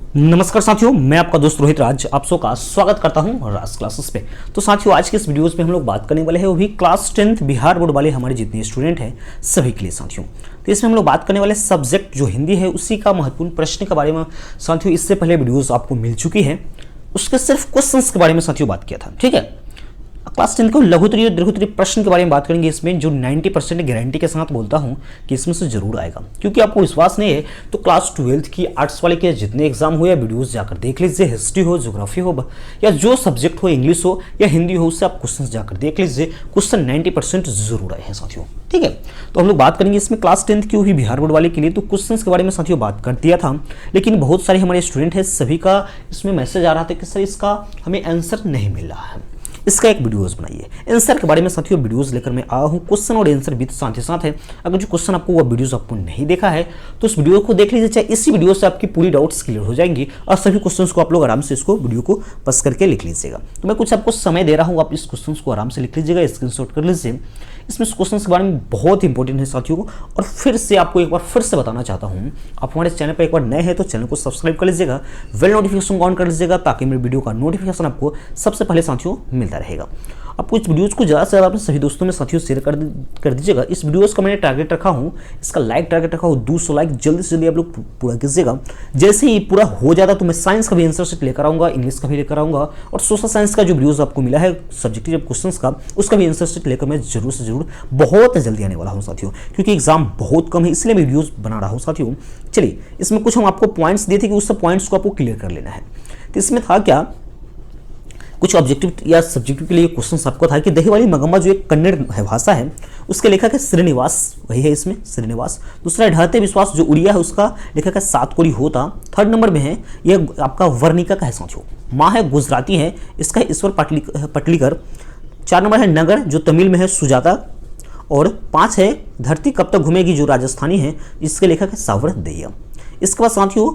नमस्कार साथियों, मैं आपका दोस्त रोहित राज आप सबका स्वागत करता हूं राज क्लासेस पे। तो साथियों, आज के इस वीडियोस में हम लोग बात करने वाले हैं वो भी क्लास 10th बिहार बोर्ड वाले हमारे जितने स्टूडेंट हैं सभी के लिए साथियों। तो इसमें हम लोग बात करने वाले सब्जेक्ट जो हिंदी है उसी का महत्वपूर्ण प्रश्न के बारे में साथियों। इससे पहले वीडियोज आपको मिल चुकी है, उसके सिर्फ क्वेश्चंस के बारे में साथियों बात किया था। ठीक है, क्लास 10 को लघुत्तरीय और दीर्घोत्तरीय प्रश्न के बारे में बात करेंगे इसमें, जो 90% गारंटी के साथ बोलता हूं कि इसमें से जरूर आएगा। क्योंकि आपको विश्वास नहीं है तो क्लास 12th की आर्ट्स वाले के जितने एग्जाम हुए वीडियोस जाकर देख लीजिए। हिस्ट्री हो, ज्योग्राफी हो, या जो सब्जेक्ट हो, इंग्लिश हो या हिंदी हो, उससे आप क्वेश्चन जाकर देख लीजिए। क्वेश्चन 90% जरूर आए हैं साथियों। ठीक है, तो हम लोग बात करेंगे इसमें क्लास 10th की हुई बिहार बोर्ड वाले के लिए। तो क्वेश्चन के बारे में साथियों बात कर दिया था, लेकिन बहुत सारे हमारे स्टूडेंट हैं, सभी का इसमें मैसेज आ रहा था कि सर इसका हमें आंसर नहीं मिल रहा है, इसका एक वीडियोस बनाइए। आंसर के बारे में साथियों वीडियोस लेकर मैं आया हूं। क्वेश्चन और आंसर भी साथ ही साथ है। अगर जो क्वेश्चन आपको वो वीडियोस आपको नहीं देखा है तो उस वीडियो को देख लीजिए, चाहे इसी वीडियो से आपकी पूरी डाउट्स क्लियर हो जाएंगी और सभी क्वेश्चंस को आप लोग आराम से इसको वीडियो को पस करके लिख लीजिएगा। तो मैं कुछ आपको समय दे रहा हूं, आप इस क्वेश्चन को आराम से लिख लीजिएगा, स्क्रीनशॉट कर लीजिए। इसमें क्वेश्चन के बारे में बहुत इंपॉर्टेंट है साथियों। और फिर से आपको एक बार फिर से बताना चाहता हूं, आप हमारे चैनल पर एक बार नए हैं तो चैनल को सब्सक्राइब कर लीजिएगा, बेल नोटिफिकेशन ऑन कर लीजिएगा, ताकि मेरे वीडियो का नोटिफिकेशन आपको सबसे पहले साथियों मिलता रहेगा। आपको इस वीडियोस को ज़्यादा से ज़्यादा अपने सभी दोस्तों में साथियों शेयर कर दीजिएगा। इस वीडियोस का मैंने टारगेट रखा हूँ, इसका लाइक टारगेट रखा हूँ 200 लाइक, जल्दी से जल्दी आप लोग पूरा कीजिएगा। जैसे ही पूरा हो जाता तो मैं साइंस का भी आंसर शीट लेकर आऊँगा, इंग्लिश का भी लेकर आऊँगा, और सोशल साइंस का जो वीडियोस आपको मिला है सब्जेक्टिव क्वेश्चंस का, उसका भी आंसर शीट लेकर मैं जरूर से जरूर बहुत जल्दी आने वाला हूँ साथियों। क्योंकि एग्जाम बहुत कम है, इसलिए मैं वीडियोज बना रहा हूँ साथियों। चलिए, इसमें कुछ हम आपको पॉइंट्स दिए थे कि उस सब पॉइंट्स को आपको क्लियर कर लेना है। तो इसमें था क्या, कुछ ऑब्जेक्टिव या सब्जेक्टिव के लिए क्वेश्चन आपको था कि दही वाली मगम्मा जो एक कन्नड़ भाषा है उसके लेखक है श्रीनिवास, वही है इसमें श्रीनिवास। दूसरा है ढहते विश्वास जो उड़िया है उसका लेखक है सातकोरी होता। थर्ड नंबर में है ये आपका वर्णिका का है साथियों। माँ है गुजराती है, इसका है ईश्वर पटलीकर। 4 नंबर है नगर जो तमिल में है सुजाता। और 5 है धरती कब तक घूमेगी जो राजस्थानी है, इसके लेखक है सावर दैया। इसके बाद साथियों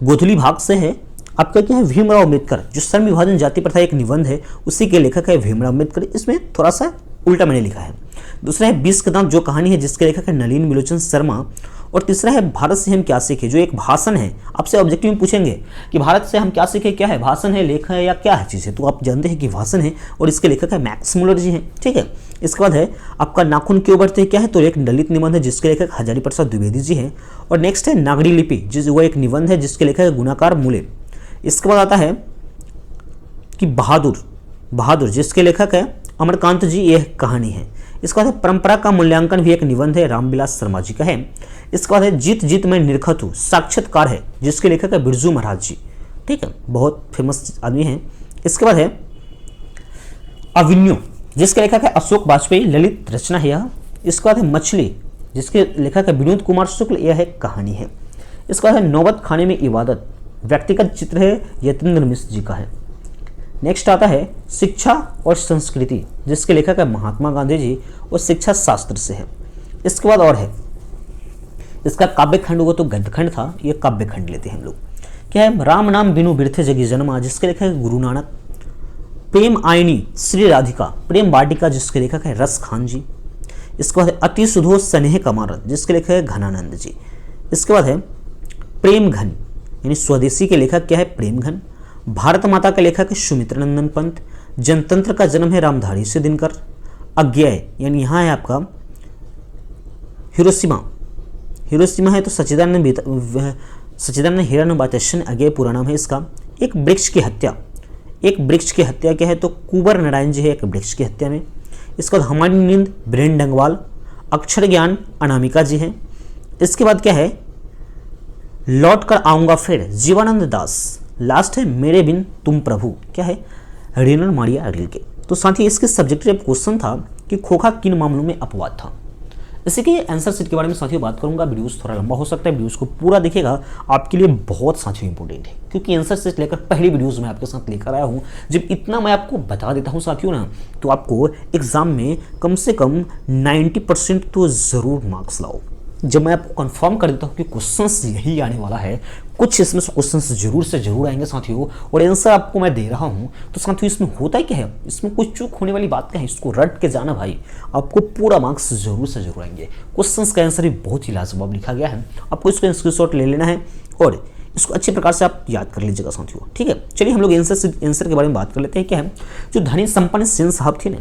गोधुली भाग से है आपका क्या है भीमराव अम्बेडकर, जो श्रम विभाजन जाति प्रथा एक निबंध है, उसी के लेखक है भीमराव अम्बेडकर। इसमें थोड़ा सा उल्टा मैंने लिखा है। दूसरा है 20 कदम जो कहानी है, जिसके लेखक है नलिन मिलोचन शर्मा। और तीसरा है भारत से हम क्या सीखे, जो एक भाषण है। आपसे ऑब्जेक्टिव में पूछेंगे कि भारत से हम क्या सीखे, क्या है, भाषण है, लेख है या क्या है चीज़ है, तो आप जानते हैं कि भाषण है और इसके लेखक है मैक्स मुलर जी हैं। ठीक है, इसके बाद है आपका नाखून क्यों बढ़ते क्या है, तो एक दलित निबंध है जिसके लेखक हजारी प्रसाद द्विवेदी जी हैं। और नेक्स्ट है नागरी लिपि, वो एक निबंध है जिसके लेखक है गुणाकार मूले। इसके बाद आता है कि बहादुर जिसके लेखक है अमरकांत जी, यह कहानी है। इसके बाद है परंपरा का मूल्यांकन भी एक निबंध है, रामविलास शर्मा जी का है। इसके बाद है जीत जीत में निरखत हूँ, साक्षात्कार है, जिसके लेखक है बिरजू महाराज जी। ठीक है, बहुत फेमस आदमी हैं। इसके बाद है अविन्यो जिसके लेखक है अशोक वाजपेयी, ललित रचना है यह। इसके बाद है मछली जिसके लेखक है विनोद कुमार शुक्ल, यह है कहानी है। इसके बाद है नौबत खाने में इबादत, व्यक्तिगत चित्र है यतेंद्र मिश्र जी का है। नेक्स्ट आता है शिक्षा और संस्कृति जिसके लेखक है महात्मा गांधी जी और शिक्षा शास्त्र से है। इसके बाद और है इसका काव्य खंड होगा तो गद्य खंड था, ये काव्य खंड लेते हैं हम लोग। क्या है राम नाम बिनु बिरथे जगी जन्मा, जिसके लेखक है गुरु नानक। प्रेम आयनी श्री राधिका, प्रेम वाटिका, जिसके लेखक है रस खान जी। इसके बाद है अति सुधो स्नेह कमारत, जिसके लेखक है घनानंद जी। इसके बाद है प्रेम घन यानी स्वदेशी के लेखक क्या है प्रेमघन। भारत माता के लेखक है सुमित्रानंदन पंत। जनतंत्र का जन्म है रामधारी से दिनकर। अज्ञेय यानी यहाँ है आपका हिरोशिमा है तो सच्चिदानंद हिरानो बातशन अज्ञेय पूरा नाम है इसका। एक वृक्ष की हत्या क्या है तो कुंवर नारायण जी है एक वृक्ष की हत्या में। इसके बाद हमारी नींद ब्रेन डंगवाल। अक्षर ज्ञान अनामिका जी हैं। इसके बाद क्या है लौट कर आऊंगा फिर, जीवानंद दास। लास्ट है मेरे बिन तुम प्रभु, क्या है रेनर मारिया अग्रिल के। तो साथ ही इसके सब्जेक्टिव क्वेश्चन था कि खोखा किन मामलों में अपवाद था। इसी के आंसर शीट के बारे में साथियों बात करूंगा। वीडियोस थोड़ा लंबा हो सकता है, वीडियोस को पूरा देखिएगा, आपके लिए बहुत साथियों इंपॉर्टेंट है। क्योंकि आंसर शीट लेकर पहली वीडियोस में आपके साथ लेकर आया हूं। जब इतना मैं आपको बता देता हूं साथियों ना, तो आपको एग्जाम में कम से कम 90% तो जरूर मार्क्स लाओ। जब मैं आपको कंफर्म कर देता हूँ कि क्वेश्चंस यही आने वाला है, कुछ इसमें से क्वेश्चंस जरूर से जरूर आएंगे साथियों, और आंसर आपको मैं दे रहा हूँ, तो साथियों इसमें होता ही क्या है, इसमें कुछ चूक होने वाली बात क्या है, इसको रट के जाना भाई, आपको पूरा मार्क्स जरूर से जरूर आएंगे। क्वेश्चंस का आंसर भी बहुत ही लाजवाब लिखा गया है, आपको इसको स्क्रीनशॉट ले लेना है और इसको अच्छे प्रकार से आप याद कर लीजिएगा साथियों, ठीक है। चलिए हम लोग आंसर के बारे में बात कर लेते हैं। क्या है, जो धनी संपन्न सेन साहब थे ना,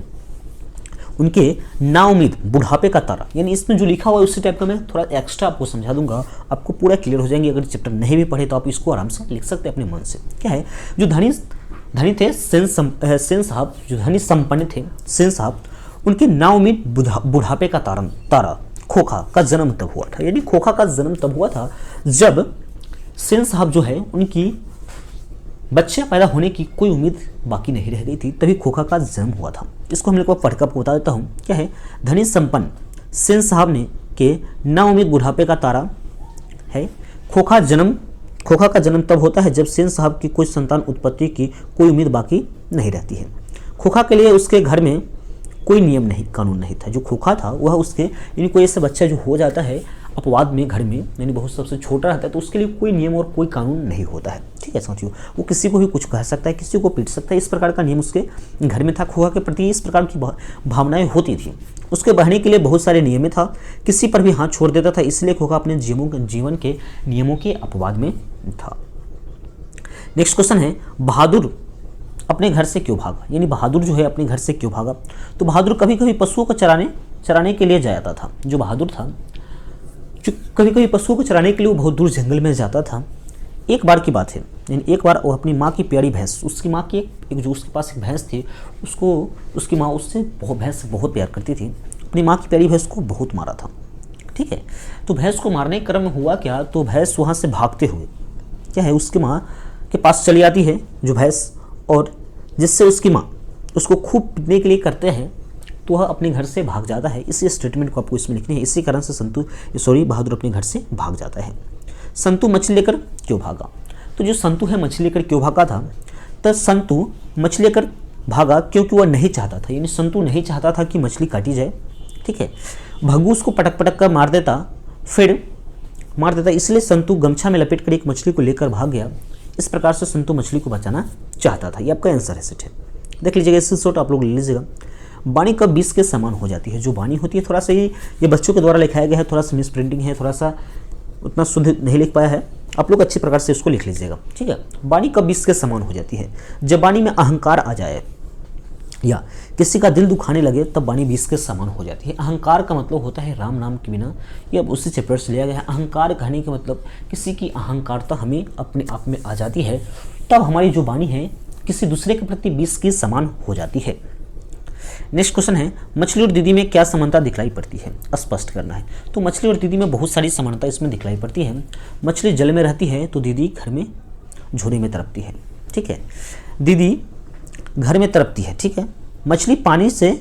उनके नाउम्मीद बुढ़ापे का तारा, यानी इसमें जो लिखा हुआ है उसी टाइप का मैं थोड़ा एक्स्ट्रा आपको समझा दूंगा, आपको पूरा क्लियर हो जाएंगे। अगर चैप्टर नहीं भी पढ़े तो आप इसको आराम से लिख सकते हैं अपने मन से। क्या है, जो धनी थे सेन साहब, जो धनी संपन्न थे सेन साहब, उनके नाउम्मीद बुढ़ापे का तारा खोखा का जन्म तब हुआ था। यानी खोखा का जन्म तब हुआ था जब सेन साहब जो है उनकी बच्चे पैदा होने की कोई उम्मीद बाकी नहीं रह गई थी, तभी खोखा का जन्म हुआ था। इसको हम लोग को पढ़कर बता देता हूँ। क्या है, धनी संपन्न सेन साहब ने के नाउम्मीद बुढ़ापे का तारा है। खोखा का जन्म तब होता है जब सेन साहब की कोई संतान उत्पत्ति की कोई उम्मीद बाकी नहीं रहती है। खोखा के लिए उसके घर में कोई नियम नहीं, कानून नहीं था। जो खोखा था वह उसके, यानी कोई ऐसा बच्चा जो हो जाता है अपवाद में घर में, यानी बहुत सबसे छोटा रहता है, तो उसके लिए कोई नियम और कोई कानून नहीं होता है, ठीक है साथियों। वो किसी को भी कुछ कह सकता है, किसी को पीट सकता है, इस प्रकार का नियम उसके घर में था। खोखा के प्रति इस प्रकार की भावनाएं होती थी। उसके बढ़ने के लिए बहुत सारे नियम था, किसी पर भी हाथ छोड़ देता था, इसलिए खोखा अपने जीवन के नियमों के अपवाद में था। नेक्स्ट क्वेश्चन है, बहादुर अपने घर से क्यों भागा, यानी बहादुर जो है अपने घर से क्यों भागा। तो बहादुर कभी कभी पशुओं को चराने के लिए जाता था। जो बहादुर था, जो कभी कभी पशुओं को चराने के लिए वो बहुत दूर जंगल में जाता था। एक बार की बात है, यानी एक बार वो अपनी माँ की प्यारी भैंस, उसकी माँ की एक जो उसके पास एक भैंस थी, उसको उसकी माँ उससे भैंस से बहुत प्यार करती थी। अपनी माँ की प्यारी भैंस को बहुत मारा था, ठीक है। तो भैंस को मारने के क्रम में हुआ क्या, तो भैंस वहाँ से भागते हुए क्या है उसकी माँ के पास चली आती है जो भैंस, और जिससे उसकी माँ उसको खूब पीटने के लिए करते हैं, तो वह अपने घर से भाग जाता है। इसी स्टेटमेंट को आपको इसमें लिखनी है। इसी कारण से बहादुर अपने घर से भाग जाता है। संतू मछली लेकर क्यों भागा, तो जो संतू है मछली लेकर क्यों भागा था, तो संतू मछली लेकर भागा क्योंकि वह नहीं चाहता था, यानी संतू नहीं चाहता था कि मछली काटी जाए, ठीक है। भग्गू उसको पटक कर मार देता, इसलिए संतू गमछा में लपेट कर एक मछली को लेकर भाग गया। इस प्रकार से संतू मछली को बचाना चाहता था। ये आपका आंसर है, सेट है। देख लीजिएगा, इससे शॉर्ट आप लोग ले लीजिएगा। वाणी कब 20 के समान हो जाती है। जो वाणी होती है, थोड़ा सा ये बच्चों के द्वारा लिखाया गया है, थोड़ा सा मिस प्रिंटिंग है, थोड़ा सा उतना शुद्ध नहीं लिख पाया है, आप लोग अच्छी प्रकार से इसको लिख लीजिएगा, ठीक है। वाणी कब 20 के समान हो जाती है, जब वाणी में अहंकार आ जाए या किसी का दिल दुखाने लगे, तब वाणी 20 के समान हो जाती है। अहंकार का मतलब होता है राम नाम के बिना, ये अब उसी चैप्टर से लिया गया है। अहंकार कहने का मतलब किसी की अहंकारता हमें अपने आप में आ जाती है, तब हमारी जो वाणी है किसी दूसरे के प्रति 20 के समान हो जाती है। नेक्स्ट क्वेश्चन है, मछली और दीदी में क्या समानता दिखलाई पड़ती है, स्पष्ट करना है। तो मछली और दीदी में बहुत सारी समानता इसमें दिखलाई पड़ती है। मछली जल में रहती है तो दीदी घर में झोले में तड़पती है, ठीक है। दीदी घर में तड़पती है, ठीक है। मछली पानी से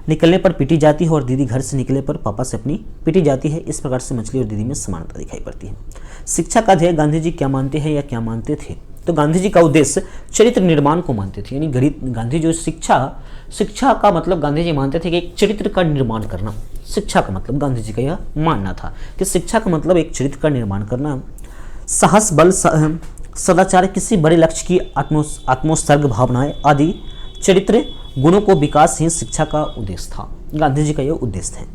निकलने पर पीटी जाती है और दीदी घर से निकलने पर पापा से अपनी पीटी जाती है। इस प्रकार से मछली और दीदी में समानता दिखाई पड़ती है। शिक्षा का ध्येय गांधी जी क्या मानते हैं या क्या मानते थे, तो गांधी जी का उद्देश्य चरित्र निर्माण को मानते थे, यानी गांधी जो शिक्षा का मतलब गांधी जी मानते थे कि एक चरित्र का निर्माण करना। शिक्षा का मतलब गांधी जी का यह मानना था कि शिक्षा का मतलब एक चरित्र का निर्माण करना। साहस, बल, सदाचार, किसी बड़े लक्ष्य की आत्मोत्सर्ग भावनाएं आदि चरित्र गुणों को विकास ही शिक्षा का उद्देश्य था। गांधी जी का यह उद्देश्य है।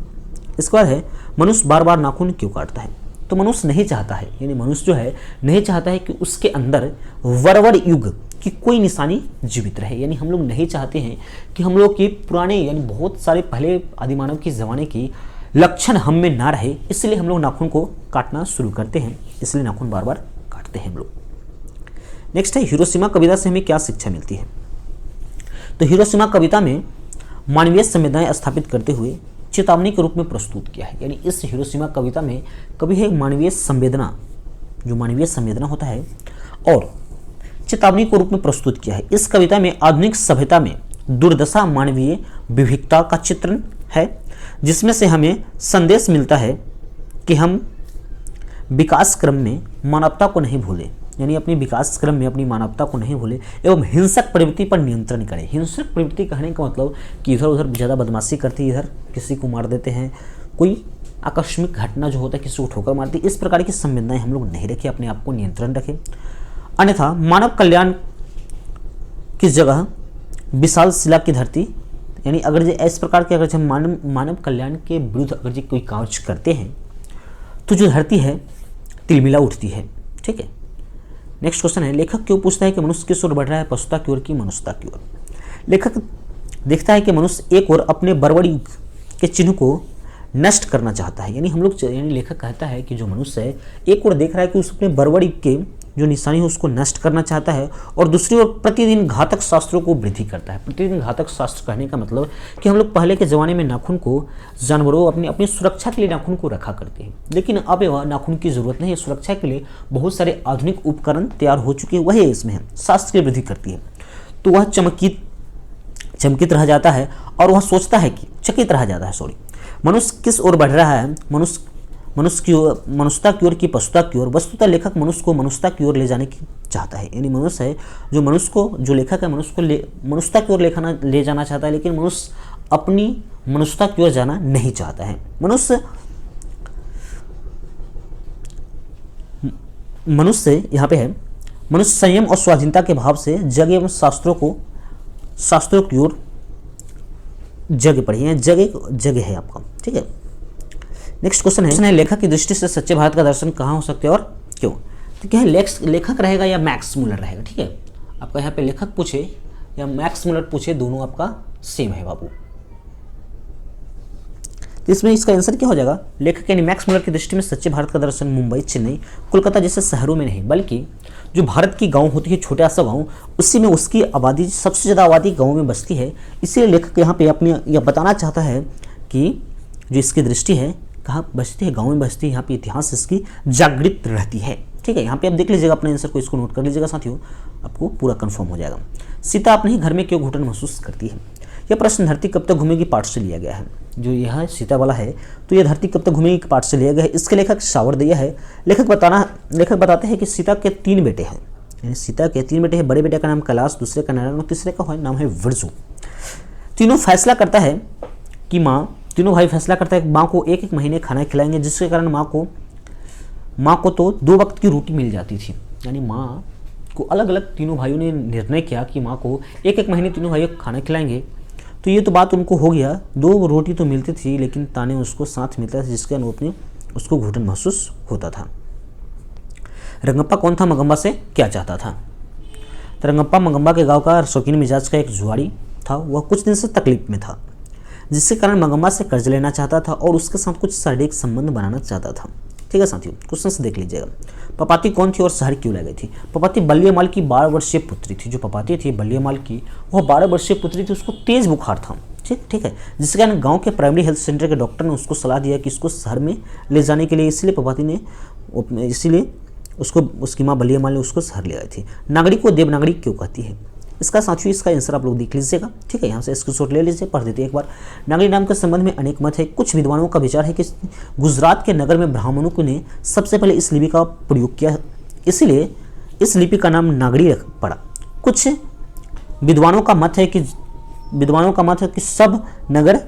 इसके बाद है, मनुष्य बार बार नाखून क्यों काटता है। तो मनुष्य नहीं चाहता है, यानी मनुष्य जो है नहीं चाहता है कि उसके अंदर वरवर युग की कोई निशानी जीवित रहे, यानी हम लोग नहीं चाहते हैं कि हम लोग की पुराने यानी बहुत सारे पहले आदिमानव के ज़माने की लक्षण हम में ना रहे, इसलिए हम लोग नाखून को काटना शुरू करते हैं, इसलिए नाखून बार बार काटते हैं हम लोग। नेक्स्ट है, हिरोशिमा कविता से हमें क्या शिक्षा मिलती है। तो हिरोशिमा कविता में मानवीय संवेदनाएं स्थापित करते हुए चेतावनी के रूप में प्रस्तुत किया है, यानी इस हिरोशिमा कविता में कभी है मानवीय संवेदना, जो मानवीय संवेदना होता है, और चेतावनी के रूप में प्रस्तुत किया है। इस कविता में आधुनिक सभ्यता में दुर्दशा, मानवीय विविधता का चित्रण है, जिसमें से हमें संदेश मिलता है कि हम विकास क्रम में मानवता को नहीं भूलें, यानी अपनी विकास क्रम में अपनी मानवता को नहीं भूले एवं हिंसक प्रवृत्ति पर नियंत्रण करें। हिंसक प्रवृत्ति कहने का मतलब कि इधर उधर ज़्यादा बदमाशी करती, इधर किसी को मार देते हैं, कोई आकस्मिक घटना जो होता है किसी को ठोकर मारती, इस प्रकार की संवेदनाएं हम लोग नहीं रखें, अपने आप को नियंत्रण रखें। अन्यथा मानव कल्याण की जगह विशाल शिला की धरती, यानी अगर जो इस प्रकार के अगर हम मानव कल्याण के विरुद्ध अगर जो कोई कार्य करते हैं तो जो धरती है तिलमिला उठती है, ठीक है। नेक्स्ट क्वेश्चन है, लेखक क्यों पूछता है कि मनुष्य किस ओर बढ़ रहा है, पशुता की ओर की मनुष्यता की ओर। लेखक देखता है कि मनुष्य एक ओर अपने बड़बड़ी के चिन्ह को नष्ट करना चाहता है। यानी हम लोग यानी लेखक कहता है कि जो मनुष्य है एक ओर देख रहा है कि उस अपने बड़बड़ी के जो निशानी है उसको नष्ट करना चाहता है, और दूसरी ओर प्रतिदिन घातक शास्त्रों को वृद्धि करता है। प्रतिदिन घातक शास्त्र कहने का मतलब कि हम लोग पहले के ज़माने में नाखून को जानवरों अपनी अपनी सुरक्षा के लिए नाखून को रखा करते हैं, लेकिन अब वह नाखून की ज़रूरत नहीं है। सुरक्षा के लिए बहुत सारे आधुनिक उपकरण तैयार हो चुके हैं, वही इसमें है, शास्त्र की वृद्धि करती है। तो वह चमकित रह जाता है और वह सोचता है कि चकित रह जाता है, सॉरी, मनुष्य किस ओर बढ़ रहा है, मनुष्यता की ओर की पशुता की ओर। वस्तुतः लेखक मनुष्य को मनुष्यता की ओर ले जाने की चाहता है। यानी मनुष्य है जो लेखक है मनुष्य को मनुष्यता की ओर ले जाना चाहता है, लेकिन मनुष्य अपनी मनुष्यता की ओर जाना नहीं चाहता है। मनुष्य यहाँ पे है, मनुष्य संयम और स्वाधीनता के भाव से जग एवं शास्त्रों की ओर जग पढ़िए, जग है आपका, ठीक है। नेक्स्ट क्वेश्चन है, लेखक की दृष्टि से सच्चे भारत का दर्शन कहाँ हो सकते हैं और क्यों। तो क्या है, लेखक रहेगा या मैक्स मुलर रहेगा, ठीक है। आपका यहाँ पे लेखक पूछे या मैक्स मुलर पूछे, दोनों आपका सेम है बाबू। तो इसमें इसका आंसर क्या हो जाएगा, लेखक यानी मैक्स मुलर की दृष्टि में सच्चे भारत का दर्शन मुंबई, चेन्नई, कोलकाता जैसे शहरों में नहीं, बल्कि जो भारत की गांव होती है, छोटा सा गांव, उसी में उसकी आबादी, सबसे ज़्यादा आबादी गांव में बसती है। इसीलिए लेखक यहाँ पे अपनी यह बताना चाहता है कि जो इसकी दृष्टि है कहाँ बसती है, गाँव में बसती है, यहाँ पे इतिहास इसकी जागृत रहती है, ठीक है। यहाँ पे आप देख लीजिएगा अपने आंसर को, इसको नोट कर लीजिएगा साथियों, आपको पूरा कंफर्म हो जाएगा। सीता अपने ही घर में क्यों घुटन महसूस करती है। यह प्रश्न धरती कब तक घूमेगी पाठ से लिया गया है। जो यह सीता वाला है तो यह धरती कब तक घूमेगी पाठ से लिया गया है। इसके लेखक सावरदैया है। लेखक बताते हैं कि सीता के 3 बेटे हैं, यानी सीता के 3 बेटे हैं। बड़े बेटे का नाम कैलाश, दूसरे का नारायण और तीसरे का नाम है विरजू। तीनों भाई फैसला करता है कि माँ को एक महीने खाना खिलाएंगे, जिसके कारण माँ को तो 2 वक्त की रोटी मिल जाती थी। यानी माँ को अलग अलग तीनों भाइयों ने निर्णय किया कि माँ को एक महीने तीनों भाइयों को खाना खिलाएंगे। तो ये तो बात उनको हो गया, 2 रोटी तो मिलती थी लेकिन ताने उसको साथ मिलता था, जिसके कारण उसको घुटन महसूस होता था। रंगप्पा कौन था, मगम्बा से क्या चाहता था। तो रंगप्पा मगम्बा के गांव का शौकीन मिजाज का एक जुआरी था। वह कुछ दिन से तकलीफ में था, जिसके कारण मगम्बा से कर्ज लेना चाहता था और उसके साथ कुछ शारीरिक संबंध बनाना चाहता था, ठीक है साथियों। क्वेश्चन से देख लीजिएगा। पपाती कौन थी और शहर क्यों लाई गई थी। पपाती बल्लियामाल की 12 वर्षीय पुत्री थी। जो पपाती थी बल्लियामाल की, वह 12 वर्षीय पुत्री थी। उसको तेज बुखार था, ठीक है, जिसके कारण गांव के प्राइमरी हेल्थ सेंटर के डॉक्टर ने उसको सलाह दिया कि इसको शहर में ले जाने के लिए। इसीलिए उसकी माँ बल्लियामाल ने उसको शहर ले आई थी। नागरी को देवनागरी क्यों कहती है। इसका साथियों इसका आंसर आप लोग देख लीजिएगा, ठीक है। यहाँ से स्क्रीनशॉट ले लीजिए, पढ़ देते एक बार। नागरी नाम के संबंध में अनेक मत है। कुछ विद्वानों का विचार है कि गुजरात के नगर में ब्राह्मणों ने सबसे पहले इस लिपि का प्रयोग किया, इसीलिए इस लिपि का नाम नागरी पड़ा। कुछ विद्वानों का मत है कि सब नगर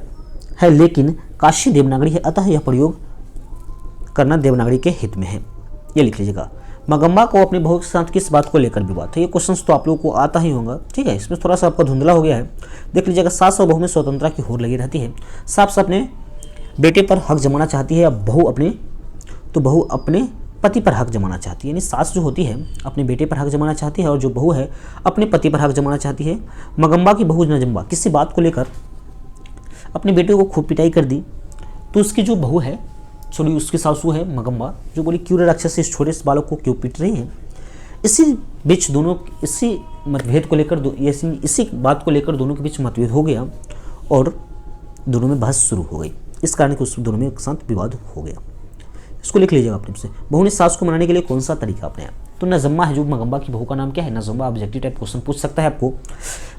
है, लेकिन काशी देवनागरी है, अतः यह प्रयोग करना देवनागरी के हित में है। ये लिख लीजिएगा। मगम्बा को अपने बहू के साथ किस बात को लेकर विवाद था। ये क्वेश्चंस तो आप लोगों को आता ही होगा, ठीक है। इसमें थोड़ा सा आपका धुंधला हो गया है, देख लीजिएगा। सास और बहू में स्वतंत्रता की होड़ लगी रहती है। सास अपने बेटे पर हक जमाना चाहती है, या बहू अपने पति पर हक जमाना चाहती है। यानी सास जो होती है अपने बेटे पर हक जमाना चाहती है और जो बहू है अपने पति पर हक जमाना चाहती है। मगम्बा की बहू नजम्बा किसी बात को लेकर अपने बेटे को खूब पिटाई कर दी, तो उसकी जो बहू है, सॉरी उसकी सासू है मगम्बा, जो बोली क्यों रे राक्षस इस छोटे से बालक को क्यों पीट रही है। इसी बीच दोनों इसी मतभेद को लेकर इसी बात को लेकर दोनों के बीच मतभेद हो गया और दोनों में बहस शुरू हो गई। इस कारण कि उस दोनों में एक साथ विवाद हो गया। इसको लिख लीजिएगा अपने से। बहू ने सास को मनाने के लिए कौन सा तरीका अपनाया। तो नजम्मा है, जो मगम्बा की बहू का नाम क्या है, नजम्मा। ऑब्जेक्टिव टाइप क्वेश्चन पूछ सकता है आपको।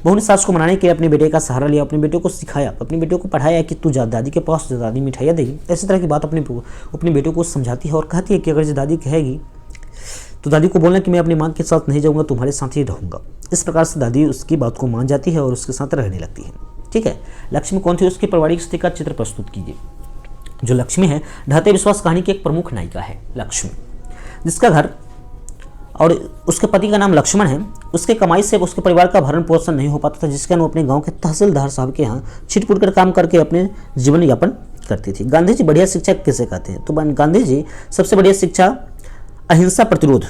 बहू ने सास को मनाने के लिए अपने बेटे का सहारा लिया, अपने बेटे को सिखाया, अपने बेटे को पढ़ाया कि तू जा दादी के पास, दादी मिठाइयाँ देगी। ऐसी तरह की बात अपने बेटे को समझाती है और कहती है कि अगर दादी कहेगी तो दादी को बोलना कि मैं अपनी माँ के साथ नहीं जाऊँगा, तुम्हारे साथ ही रहूँगा। इस प्रकार से दादी उसकी बात को मान जाती है और उसके साथ रहने लगती है, ठीक है। लक्ष्मी कौन थी, उसकी पारिवारिक स्थिति का चित्र प्रस्तुत कीजिए। जो लक्ष्मी है ढाते विश्वास कहानी की एक प्रमुख नायिका है लक्ष्मी, जिसका घर और उसके पति का नाम लक्ष्मण है। उसके कमाई से उसके परिवार का भरण पोषण नहीं हो पाता था, जिसके कारण वो अपने गांव के तहसीलदार साहब के यहाँ छिटपुट कर काम करके अपने जीवन यापन करती थी। गांधी जी बढ़िया शिक्षा किसे कहते हैं। तो गांधी जी सबसे बढ़िया शिक्षा अहिंसा, प्रतिरोध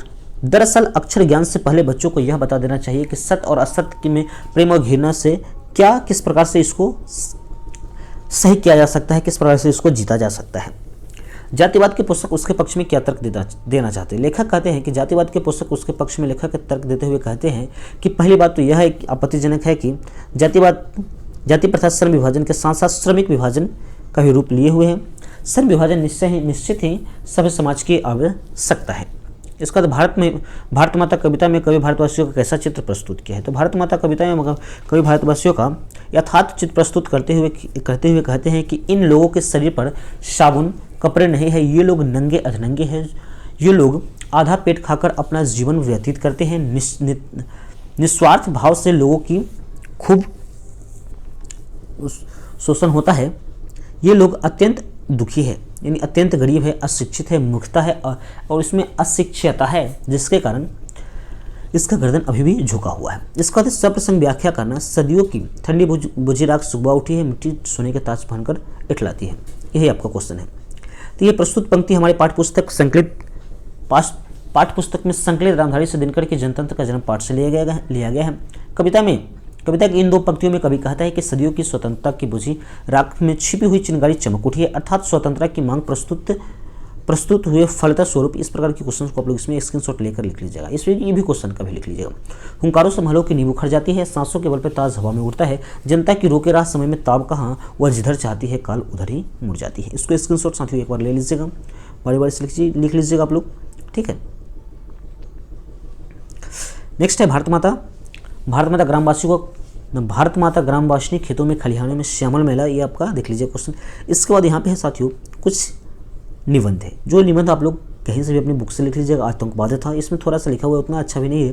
दरअसल अक्षर ज्ञान से पहले बच्चों को यह बता देना चाहिए कि सत्य और असत्य में प्रेम और घृणा से क्या किस प्रकार से इसको सही किया जा सकता है, किस प्रकार से इसको जीता जा सकता है। जातिवाद के पुस्तक उसके पक्ष में क्या तर्क देना चाहते हैं। लेखक कहते हैं कि जातिवाद के पुस्तक उसके पक्ष में लेखक तर्क देते हुए कहते हैं कि पहली बात तो यह है कि आपत्तिजनक है कि जाति प्रथा श्रम विभाजन के साथ साथ श्रमिक विभाजन का भी रूप लिए हुए हैं। श्रम विभाजन निश्चित ही सभ्य समाज की आवश्यकता है। इसका तो भारत माता कविता में कवि भारतवासियों का कैसा चित्र प्रस्तुत किया है। तो भारत माता कविता में कवि भारतवासियों का यथार्थ चित्र प्रस्तुत करते हुए कहते हैं कि इन लोगों के शरीर पर साबुन कपड़े नहीं है, ये लोग नंगे अधनंगे हैं, ये लोग आधा पेट खाकर अपना जीवन व्यतीत करते हैं, निस्वार्थ भाव से लोगों की खूब शोषण होता है, ये लोग अत्यंत दुखी है, यानी अत्यंत गरीब है, अशिक्षित है, मूर्खता है और इसमें अशिक्षितता है, जिसके कारण इसका गर्दन अभी भी झुका हुआ है। इसका सप्रसंग व्याख्या करना, सदियों की ठंडी बुझी राख सुबह उठी है, मिट्टी सोने के ताज पहनकर इटलाती है, यही आपका क्वेश्चन है। तो ये प्रस्तुत पंक्ति हमारे पाठ्यपुस्तक में संकलित रामधारी से दिनकर के जनतंत्र का जन्म पाठ से लिया गया है। कविता की इन दो पंक्तियों में कवि कहता है कि सदियों की स्वतंत्रता की बुझी राख में छिपी हुई चिंगारी चमक उठी है, अर्थात स्वतंत्रता की मांग प्रस्तुत हुए फलता स्वरूप। इस प्रकार के क्वेश्चन को आप लोग इसमें स्क्रीनशॉट लेकर लिख लीजिएगा। इसमें ये भी क्वेश्चन का भी लिख लीजिएगा। हुंकारों से महलों की नींव उखड़ जाती है, सांसों के बल पर ताज हवा में उड़ता है, जनता की रोके राह समय में ताब कहाँ, वह जिधर चाहती है काल उधर ही मुड़ जाती है। इसको स्क्रीनशॉट साथियों एक बार ले लीजिएगा, बारी से लिख लीजिएगा आप लोग, ठीक है। नेक्स्ट है भारत माता ग्रामवासिनी खेतों में खलिहानों में श्यामल महिला, ये आपका देख लीजिए क्वेश्चन। इसके बाद यहाँ पे है साथियों कुछ निबंध है, जो निबंध आप लोग कहीं से भी अपनी बुक से लिख लीजिएगा। आतंकवाद था, इसमें थोड़ा सा लिखा हुआ है, उतना अच्छा भी नहीं है,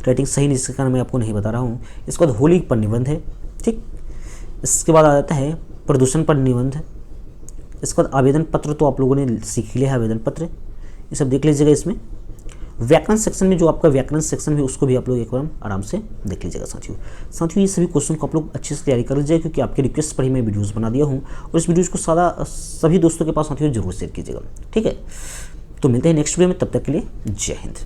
राइटिंग सही नहीं, इसके कारण मैं आपको नहीं बता रहा हूँ। इसके बाद होली पर निबंध है, ठीक। इसके बाद आ जाता है प्रदूषण पर निबंध है। इसके बाद आवेदन पत्र तो आप लोगों ने सीख लिया है, आवेदन पत्र ये सब देख लीजिएगा। इसमें व्याकरण सेक्शन में जो आपका व्याकरण सेक्शन है उसको भी आप लोग एक बार आराम से देख लीजिएगा साथियों। ये सभी क्वेश्चन को आप लोग अच्छे से तैयारी कर लीजिएगा, क्योंकि आपके रिक्वेस्ट पर ही मैं वीडियोस बना दिया हूँ, और इस वीडियोस को सभी दोस्तों के पास साथियों जरूर शेयर कीजिएगा, ठीक है। तो मिलते हैं नेक्स्ट वीडियो में, तब तक के लिए जय हिंद।